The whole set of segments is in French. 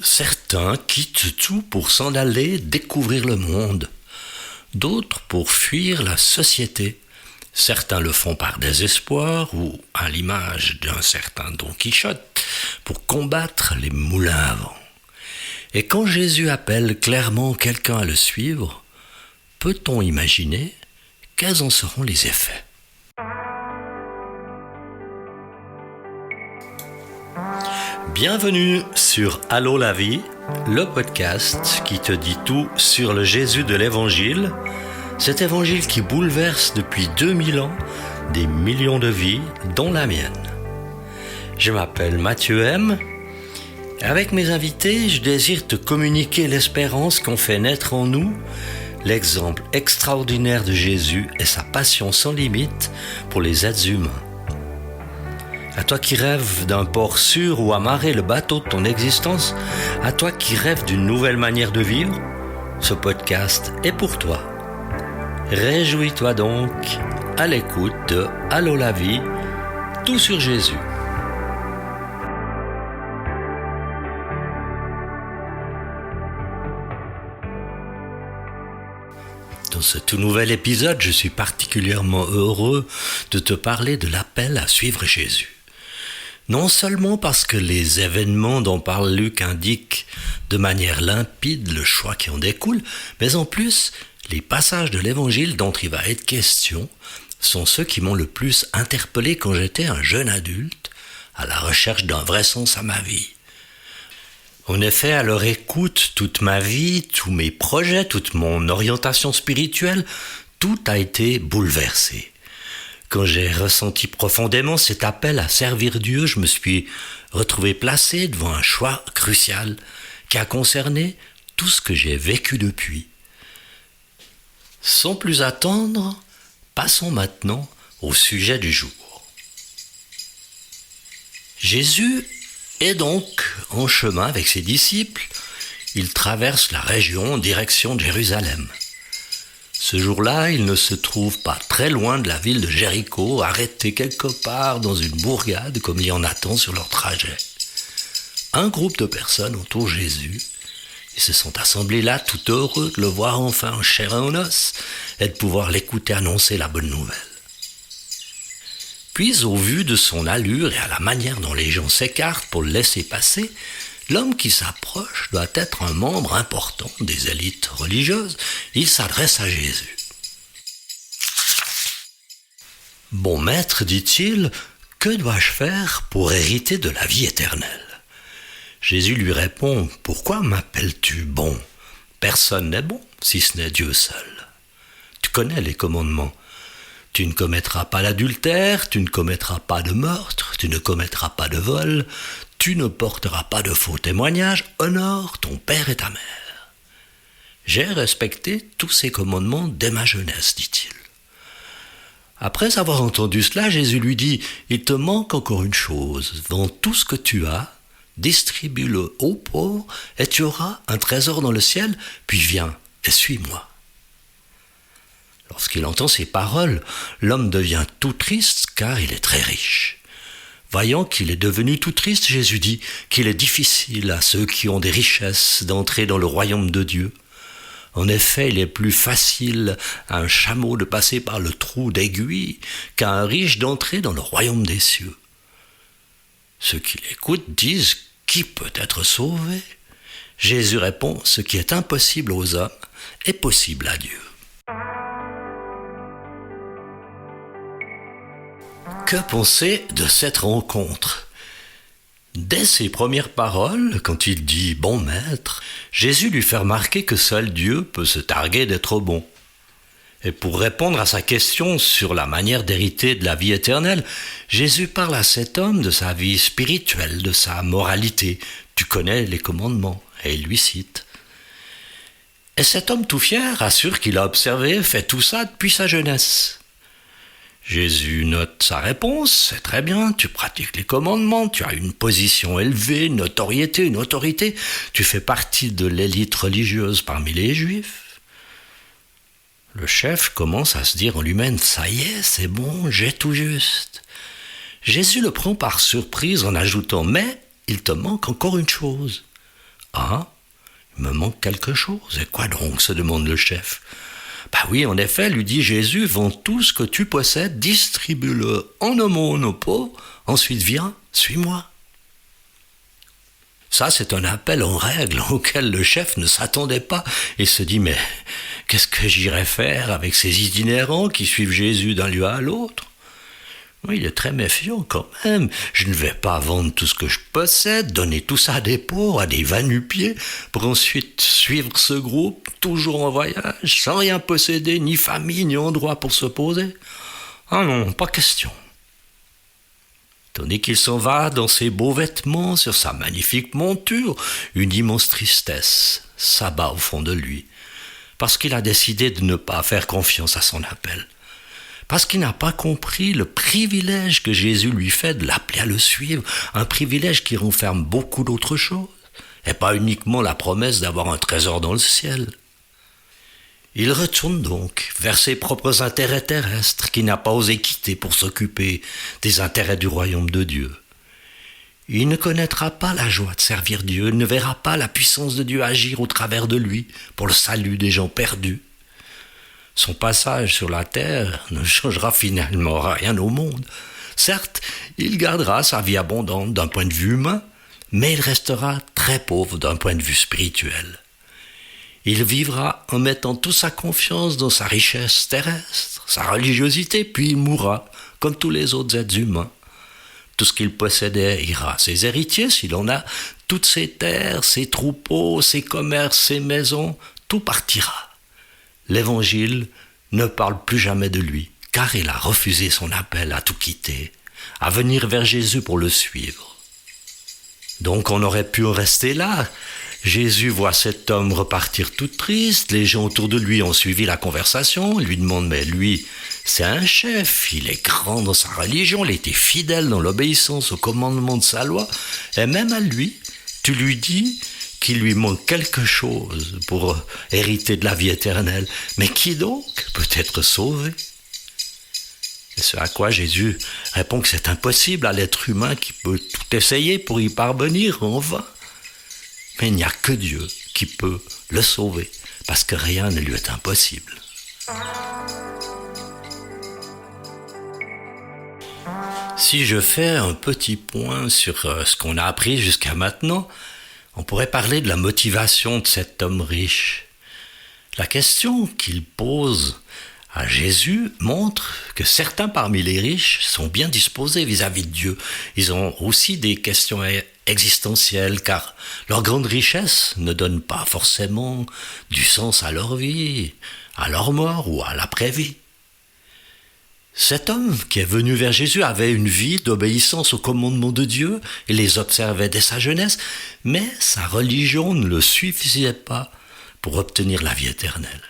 Certains quittent tout pour s'en aller découvrir le monde, d'autres pour fuir la société. Certains le font par désespoir ou à l'image d'un certain Don Quichotte pour combattre les moulins à vent. Et quand Jésus appelle clairement quelqu'un à le suivre, peut-on imaginer quels en seront les effets ? Bienvenue sur Allô la vie, le podcast qui te dit tout sur le Jésus de l'Évangile, cet Évangile qui bouleverse depuis 2000 ans des millions de vies, dont la mienne. Je m'appelle Mathieu M. Avec mes invités, je désire te communiquer l'espérance qu'ont fait naître en nous l'exemple extraordinaire de Jésus et sa passion sans limite pour les êtres humains. À toi qui rêves d'un port sûr où amarrer le bateau de ton existence, à toi qui rêves d'une nouvelle manière de vivre, ce podcast est pour toi. Réjouis-toi donc à l'écoute de Allô la vie, tout sur Jésus. Dans ce tout nouvel épisode, je suis particulièrement heureux de te parler de l'appel à suivre Jésus. Non seulement parce que les événements dont parle Luc indiquent de manière limpide le choix qui en découle, mais en plus, les passages de l'Évangile dont il va être question sont ceux qui m'ont le plus interpellé quand j'étais un jeune adulte, à la recherche d'un vrai sens à ma vie. En effet, à leur écoute, toute ma vie, tous mes projets, toute mon orientation spirituelle, tout a été bouleversé. Quand j'ai ressenti profondément cet appel à servir Dieu, je me suis retrouvé placé devant un choix crucial qui a concerné tout ce que j'ai vécu depuis. Sans plus attendre, passons maintenant au sujet du jour. Jésus est donc en chemin avec ses disciples. Il traverse la région en direction de Jérusalem. Ce jour-là, il ne se trouve pas très loin de la ville de Jéricho, arrêté quelque part dans une bourgade comme il y en attend sur leur trajet. Un groupe de personnes entoure Jésus. Ils se sont assemblés là, tout heureux de le voir enfin en chair et en os et de pouvoir l'écouter annoncer la bonne nouvelle. Puis, au vu de son allure et à la manière dont les gens s'écartent pour le laisser passer, l'homme qui s'approche doit être un membre important des élites religieuses. Il s'adresse à Jésus. « Bon maître, dit-il, que dois-je faire pour hériter de la vie éternelle ?» Jésus lui répond « Pourquoi m'appelles-tu bon ? Personne n'est bon, si ce n'est Dieu seul. Tu connais les commandements. Tu ne commettras pas l'adultère, tu ne commettras pas de meurtre, tu ne commettras pas de vol, tu ne porteras pas de faux témoignages, honore ton père et ta mère. J'ai respecté tous ces commandements dès ma jeunesse, dit-il. Après avoir entendu cela, Jésus lui dit, il te manque encore une chose, vends tout ce que tu as, distribue-le aux pauvres, et tu auras un trésor dans le ciel, puis viens et suis-moi. Lorsqu'il entend ces paroles, l'homme devient tout triste car il est très riche. Voyant qu'il est devenu tout triste, Jésus dit qu'il est difficile à ceux qui ont des richesses d'entrer dans le royaume de Dieu. En effet, il est plus facile à un chameau de passer par le trou d'aiguille qu'à un riche d'entrer dans le royaume des cieux. Ceux qui l'écoutent disent « Qui peut être sauvé ?» Jésus répond « Ce qui est impossible aux hommes est possible à Dieu. » Que penser de cette rencontre ? Dès ses premières paroles, quand il dit « bon maître », Jésus lui fait remarquer que seul Dieu peut se targuer d'être bon. Et pour répondre à sa question sur la manière d'hériter de la vie éternelle, Jésus parle à cet homme de sa vie spirituelle, de sa moralité. Tu connais les commandements, et il lui cite. Et cet homme tout fier assure qu'il a observé, fait tout ça depuis sa jeunesse. Jésus note sa réponse, c'est très bien, tu pratiques les commandements, tu as une position élevée, une notoriété, une autorité, tu fais partie de l'élite religieuse parmi les Juifs. Le chef commence à se dire en lui-même, ça y est, c'est bon, j'ai tout juste. Jésus le prend par surprise en ajoutant, mais il te manque encore une chose, Ah, il me manque quelque chose. Et quoi donc, se demande le chef. Bah oui, en effet, lui dit Jésus, vends tout ce que tu possèdes, distribue-le en aumône aux pauvres, ensuite viens, suis-moi. Ça, c'est un appel en règle auquel le chef ne s'attendait pas et se dit, mais qu'est-ce que j'irais faire avec ces itinérants qui suivent Jésus d'un lieu à l'autre? Oui, il est très méfiant quand même. Je ne vais pas vendre tout ce que je possède, donner tout ça à des pauvres, à des va-nu-pieds, pour ensuite suivre ce groupe, toujours en voyage, sans rien posséder, ni famille, ni endroit pour se poser. Ah non, pas question. Tandis qu'il s'en va dans ses beaux vêtements, sur sa magnifique monture, une immense tristesse s'abat au fond de lui, parce qu'il a décidé de ne pas faire confiance à son appel, parce qu'il n'a pas compris le privilège que Jésus lui fait de l'appeler à le suivre, un privilège qui renferme beaucoup d'autres choses, et pas uniquement la promesse d'avoir un trésor dans le ciel. Il retourne donc vers ses propres intérêts terrestres qu'il n'a pas osé quitter pour s'occuper des intérêts du royaume de Dieu. Il ne connaîtra pas la joie de servir Dieu, il ne verra pas la puissance de Dieu agir au travers de lui pour le salut des gens perdus. Son passage sur la terre ne changera finalement rien au monde. Certes, il gardera sa vie abondante d'un point de vue humain, mais il restera très pauvre d'un point de vue spirituel. Il vivra en mettant toute sa confiance dans sa richesse terrestre, sa religiosité, puis il mourra, comme tous les autres êtres humains. Tout ce qu'il possédait ira à ses héritiers, s'il en a, toutes ses terres, ses troupeaux, ses commerces, ses maisons, tout partira. L'Évangile ne parle plus jamais de lui, car il a refusé son appel à tout quitter, à venir vers Jésus pour le suivre. Donc on aurait pu en rester là. Jésus voit cet homme repartir tout triste, les gens autour de lui ont suivi la conversation, ils lui demandent, mais lui, c'est un chef, il est grand dans sa religion, il était fidèle dans l'obéissance au commandement de sa loi, et même à lui, tu lui dis qu'il lui manque quelque chose pour hériter de la vie éternelle, mais qui donc peut être sauvé? Et ce à quoi Jésus répond que c'est impossible à l'être humain qui peut tout essayer pour y parvenir en vain. Mais il n'y a que Dieu qui peut le sauver, parce que rien ne lui est impossible. Si je fais un petit point sur ce qu'on a appris jusqu'à maintenant, on pourrait parler de la motivation de cet homme riche. La question qu'il pose à Jésus montre que certains parmi les riches sont bien disposés vis-à-vis de Dieu. Ils ont aussi des questions existentielles, car leur grande richesse ne donne pas forcément du sens à leur vie, à leur mort ou à l'après-vie. Cet homme qui est venu vers Jésus avait une vie d'obéissance aux commandements de Dieu et les observait dès sa jeunesse, mais sa religion ne le suffisait pas pour obtenir la vie éternelle.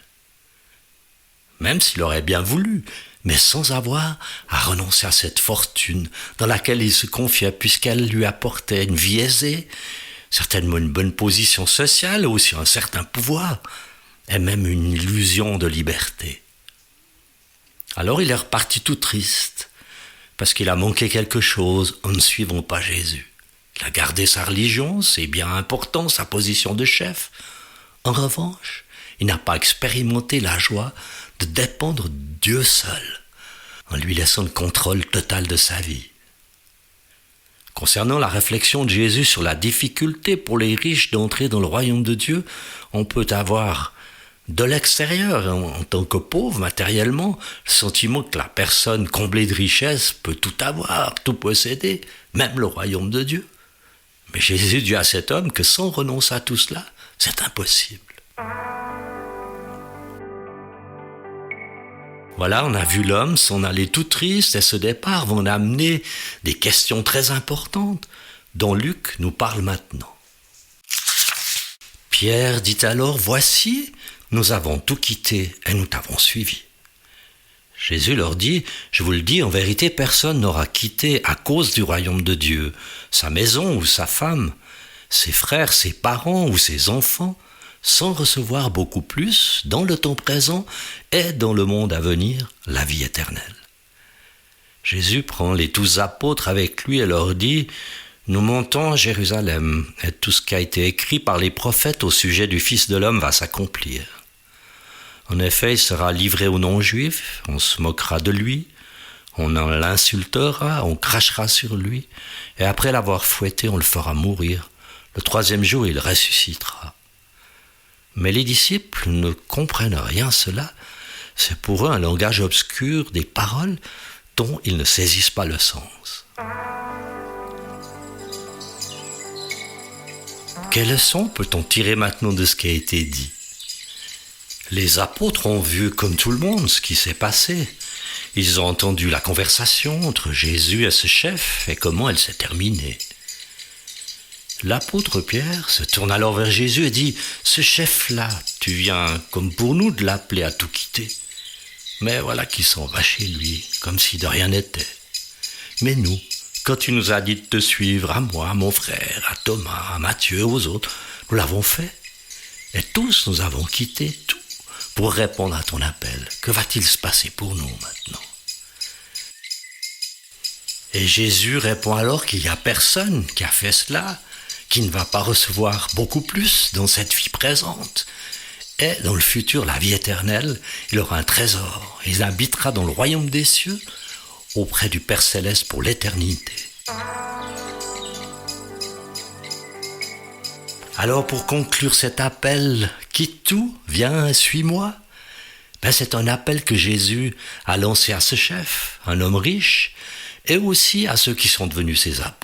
Même s'il aurait bien voulu, mais sans avoir à renoncer à cette fortune dans laquelle il se confiait, puisqu'elle lui apportait une vie aisée, certainement une bonne position sociale, aussi un certain pouvoir, et même une illusion de liberté. Alors il est reparti tout triste, parce qu'il a manqué quelque chose en ne suivant pas Jésus. Il a gardé sa religion, c'est bien important, sa position de chef. En revanche, il n'a pas expérimenté la joie de dépendre de Dieu seul, en lui laissant le contrôle total de sa vie. Concernant la réflexion de Jésus sur la difficulté pour les riches d'entrer dans le royaume de Dieu, on peut avoir de l'extérieur, en tant que pauvre matériellement, le sentiment que la personne comblée de richesse peut tout avoir, tout posséder, même le royaume de Dieu. Mais Jésus dit à cet homme que sans renoncer à tout cela, c'est impossible. Voilà, on a vu l'homme s'en aller tout triste et ce départ va en amener des questions très importantes dont Luc nous parle maintenant. Pierre dit alors, « Voici, nous avons tout quitté et nous t'avons suivi. » Jésus leur dit, « Je vous le dis, en vérité, personne n'aura quitté à cause du royaume de Dieu sa maison ou sa femme, ses frères, ses parents ou ses enfants, sans recevoir beaucoup plus, dans le temps présent et dans le monde à venir, la vie éternelle. » Jésus prend les 12 apôtres avec lui et leur dit, Nous montons à Jérusalem, et tout ce qui a été écrit par les prophètes au sujet du Fils de l'homme va s'accomplir. En effet, il sera livré aux non-juifs, on se moquera de lui, on l'insultera, on crachera sur lui, et après l'avoir fouetté, on le fera mourir. Le 3e jour, il ressuscitera. Mais les disciples ne comprennent rien à cela. C'est pour eux un langage obscur, des paroles dont ils ne saisissent pas le sens. Quelle leçon peut-on tirer maintenant de ce qui a été dit ? Les apôtres ont vu, comme tout le monde, ce qui s'est passé. Ils ont entendu la conversation entre Jésus et ce chef et comment elle s'est terminée. L'apôtre Pierre se tourne alors vers Jésus et dit « Ce chef-là, tu viens comme pour nous de l'appeler à tout quitter. » Mais voilà qu'il s'en va chez lui, comme si de rien n'était. Mais nous, quand tu nous as dit de te suivre, à moi, à mon frère, à Thomas, à Matthieu, aux autres, nous l'avons fait. Et tous nous avons quitté tout pour répondre à ton appel. Que va-t-il se passer pour nous maintenant ? Et Jésus répond alors qu'il n'y a personne qui a fait cela, qui ne va pas recevoir beaucoup plus dans cette vie présente. Et dans le futur, la vie éternelle, il aura un trésor. Il habitera dans le royaume des cieux, auprès du Père Céleste pour l'éternité. Alors pour conclure cet appel, quitte tout, viens, suis-moi, c'est un appel que Jésus a lancé à ce chef, un homme riche, et aussi à ceux qui sont devenus ses apôtres.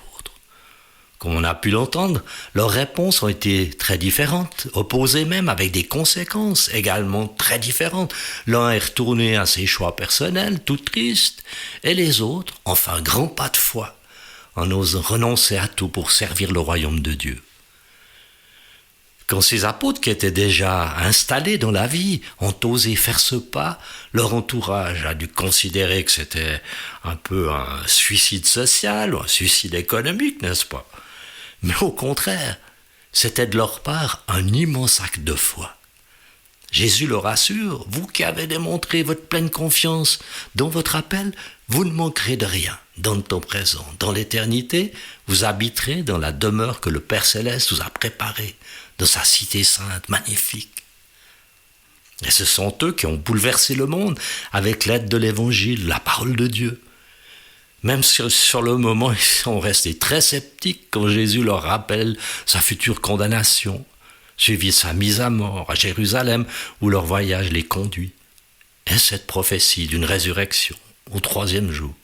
Comme on a pu l'entendre, leurs réponses ont été très différentes, opposées même avec des conséquences également très différentes. L'un est retourné à ses choix personnels, tout triste, et les autres ont fait un grand pas de foi, en osant renoncer à tout pour servir le royaume de Dieu. Quand ces apôtres qui étaient déjà installés dans la vie ont osé faire ce pas, leur entourage a dû considérer que c'était un peu un suicide social ou un suicide économique, n'est-ce pas ? Mais au contraire, c'était de leur part un immense acte de foi. Jésus leur assure, vous qui avez démontré votre pleine confiance dans votre appel, vous ne manquerez de rien dans le temps présent. Dans l'éternité, vous habiterez dans la demeure que le Père Céleste vous a préparée, dans sa cité sainte magnifique. Et ce sont eux qui ont bouleversé le monde avec l'aide de l'Évangile, la parole de Dieu. Même sur le moment, ils sont restés très sceptiques quand Jésus leur rappelle sa future condamnation, suivi sa mise à mort à Jérusalem où leur voyage les conduit, et cette prophétie d'une résurrection au 3e jour.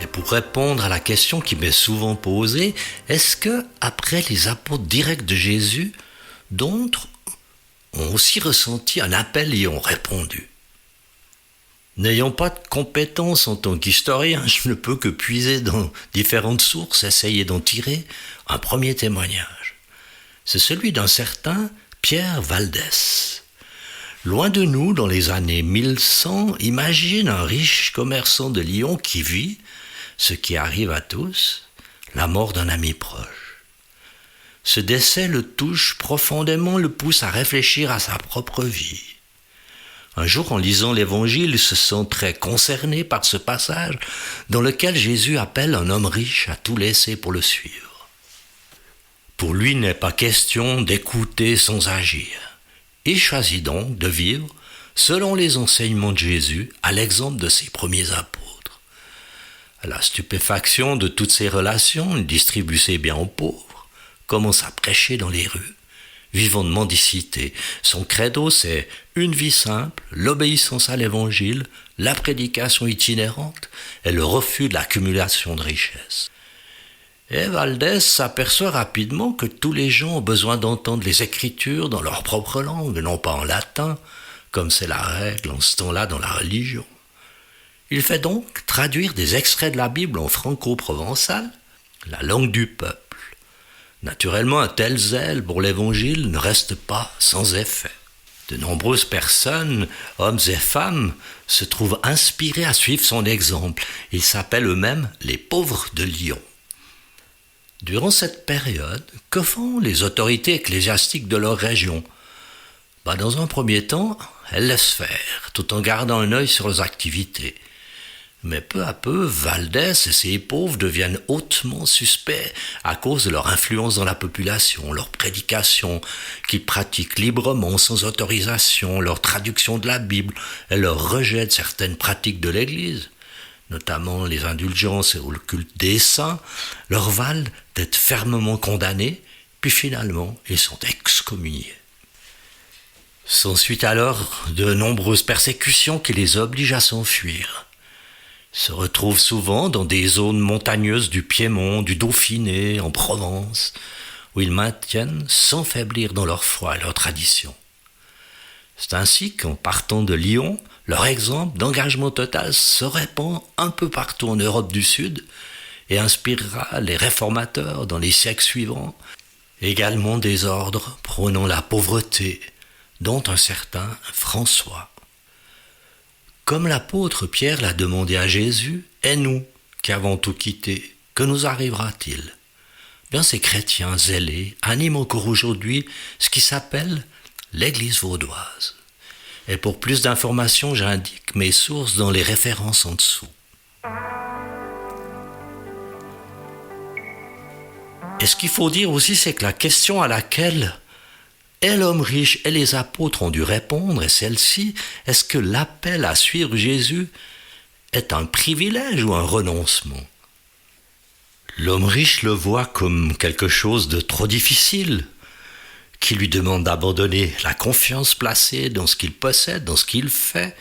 Et pour répondre à la question qui m'est souvent posée, est-ce que, après les apôtres directs de Jésus, d'autres ont aussi ressenti un appel et ont répondu ? N'ayant pas de compétences en tant qu'historien, je ne peux que puiser dans différentes sources, essayer d'en tirer un premier témoignage. C'est celui d'un certain Pierre Valdès. Loin de nous, dans les années 1100, imagine un riche commerçant de Lyon qui vit, ce qui arrive à tous, la mort d'un ami proche. Ce décès le touche profondément, le pousse à réfléchir à sa propre vie. Un jour, en lisant l'Évangile, il se sent très concerné par ce passage dans lequel Jésus appelle un homme riche à tout laisser pour le suivre. Pour lui, il n'est pas question d'écouter sans agir. Il choisit donc de vivre selon les enseignements de Jésus, à l'exemple de ses premiers apôtres. À la stupéfaction de toutes ces relations, il distribue ses biens aux pauvres, commence à prêcher dans les rues, vivant de mendicité. Son credo, c'est une vie simple, l'obéissance à l'évangile, la prédication itinérante et le refus de l'accumulation de richesses. Et Valdès s'aperçoit rapidement que tous les gens ont besoin d'entendre les Écritures dans leur propre langue, non pas en latin, comme c'est la règle en ce temps-là dans la religion. Il fait donc traduire des extraits de la Bible en franco-provençal, la langue du peuple. Naturellement, un tel zèle pour l'Évangile ne reste pas sans effet. De nombreuses personnes, hommes et femmes, se trouvent inspirés à suivre son exemple. Ils s'appellent eux-mêmes les pauvres de Lyon. Durant cette période, que font les autorités ecclésiastiques de leur région? Dans un premier temps, elles laissent faire, tout en gardant un œil sur leurs activités. Mais peu à peu, Valdès et ses pauvres deviennent hautement suspects à cause de leur influence dans la population, leur prédication qu'ils pratiquent librement sans autorisation, leur traduction de la Bible et leur rejet de certaines pratiques de l'Église, notamment les indulgences et le culte des saints, leur valent d'être fermement condamnés, puis finalement ils sont excommuniés. S'ensuit alors de nombreuses persécutions qui les obligent à s'enfuir. Ils se retrouvent souvent dans des zones montagneuses du Piémont, du Dauphiné, en Provence, où ils maintiennent sans faiblir dans leur foi et leur tradition. C'est ainsi qu'en partant de Lyon, leur exemple d'engagement total se répand un peu partout en Europe du Sud et inspirera les réformateurs dans les siècles suivants, également des ordres prônant la pauvreté, dont un certain François. Comme l'apôtre Pierre l'a demandé à Jésus, « Et nous, qui avons tout quitté, que nous arrivera-t-il » Ces chrétiens zélés animent encore aujourd'hui ce qui s'appelle l'Église vaudoise. Et pour plus d'informations, j'indique mes sources dans les références en dessous. Et ce qu'il faut dire aussi, c'est que la question à laquelle et l'homme riche et les apôtres ont dû répondre est celle-ci: est-ce que l'appel à suivre Jésus est un privilège ou un renoncement? L'homme riche le voit comme quelque chose de trop difficile, qui lui demande d'abandonner la confiance placée dans ce qu'il possède, dans ce qu'il fait,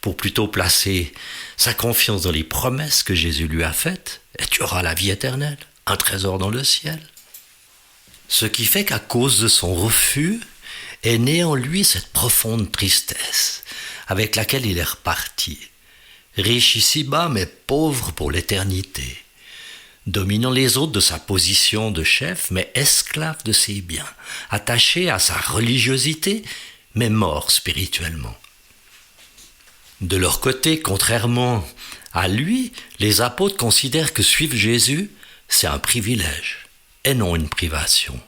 pour plutôt placer sa confiance dans les promesses que Jésus lui a faites, et tu auras la vie éternelle, un trésor dans le ciel. Ce qui fait qu'à cause de son refus, est née en lui cette profonde tristesse, avec laquelle il est reparti, riche ici-bas mais pauvre pour l'éternité, dominant les autres de sa position de chef mais esclave de ses biens, attaché à sa religiosité mais mort spirituellement. De leur côté, contrairement à lui, les apôtres considèrent que suivre Jésus, c'est un privilège et non une privation,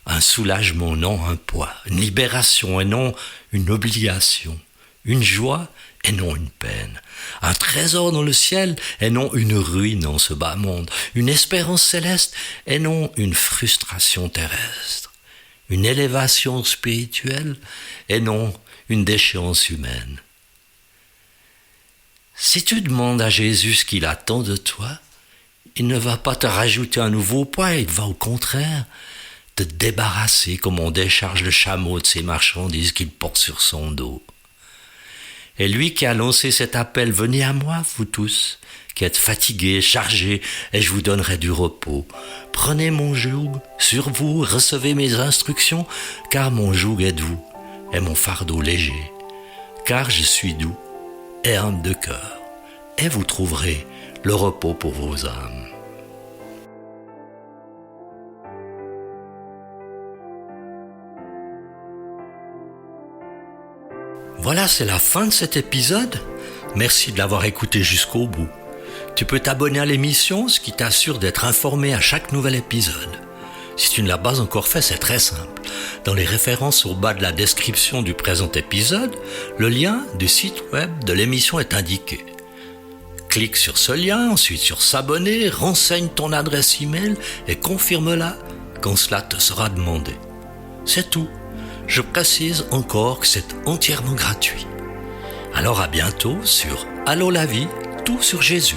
un soulagement, non un poids, une libération et non une obligation, une joie et non une peine, un trésor dans le ciel et non une ruine en ce bas monde, une espérance céleste et non une frustration terrestre, une élévation spirituelle et non une déchéance humaine. Si tu demandes à Jésus ce qu'il attend de toi, il ne va pas te rajouter un nouveau poids, il va au contraire te débarrasser comme on décharge le chameau de ses marchandises qu'il porte sur son dos. Et lui qui a lancé cet appel, venez à moi, vous tous, qui êtes fatigués, chargés, et je vous donnerai du repos. Prenez mon joug sur vous, recevez mes instructions, car mon joug est doux, et mon fardeau léger. Car je suis doux et humble de cœur, et vous trouverez le repos pour vos âmes. Voilà, c'est la fin de cet épisode. Merci de l'avoir écouté jusqu'au bout. Tu peux t'abonner à l'émission, ce qui t'assure d'être informé à chaque nouvel épisode. Si tu ne l'as pas encore fait, c'est très simple. Dans les références au bas de la description du présent épisode, le lien du site web de l'émission est indiqué. Clique sur ce lien, ensuite sur s'abonner, renseigne ton adresse email et confirme-la quand cela te sera demandé. C'est tout. Je précise encore que c'est entièrement gratuit. Alors à bientôt sur Allô la vie, tout sur Jésus.